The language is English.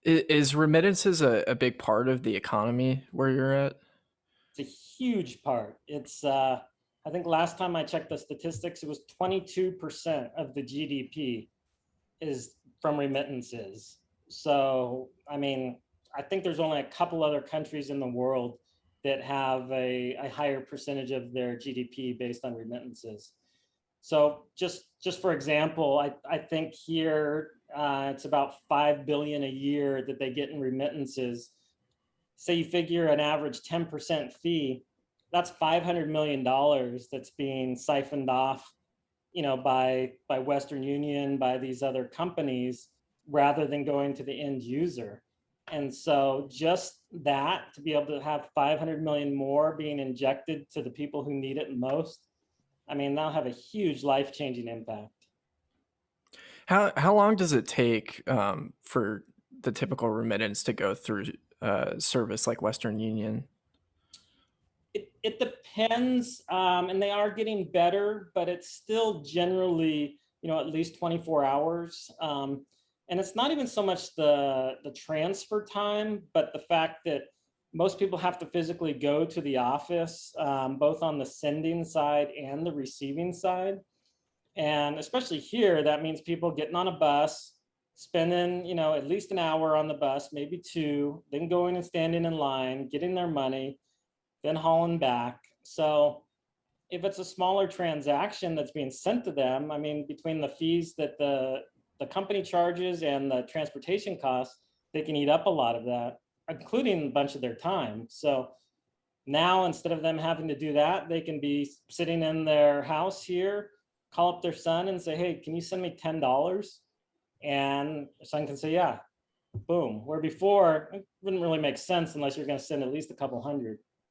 Is remittances a big part of the economy where you're at? It's a huge part. It's I think last time I checked the statistics, it was 22% of the GDP is from remittances. So, I mean, I think there's only a couple other countries in the world that have a higher percentage of their GDP based on remittances. So just for example, I think here it's about 5 billion a year that they get in remittances. Say you figure an average 10% fee, that's $500 million that's being siphoned off, by Western Union, by these other companies, rather than going to the end user. And so just that, to be able to have 500 million more being injected to the people who need it most, I mean, that'll have a huge life-changing impact. How long does it take for the typical remittance to go through service like Western Union? It depends, and they are getting better, but it's still generally, at least 24 hours. And it's not even so much the transfer time, but the fact that most people have to physically go to the office, both on the sending side and the receiving side. And especially here, that means people getting on a bus, spending, at least an hour on the bus, maybe two, then going and standing in line, getting their money, then hauling back. So if it's a smaller transaction that's being sent to them, I mean, between the fees that the company charges and the transportation costs, they can eat up a lot of that, including a bunch of their time. So now, instead of them having to do that, they can be sitting in their house here, call up their son and say, hey, can you send me $10? And their son can say, yeah, boom. Where before, it wouldn't really make sense unless you're going to send at least a couple hundred.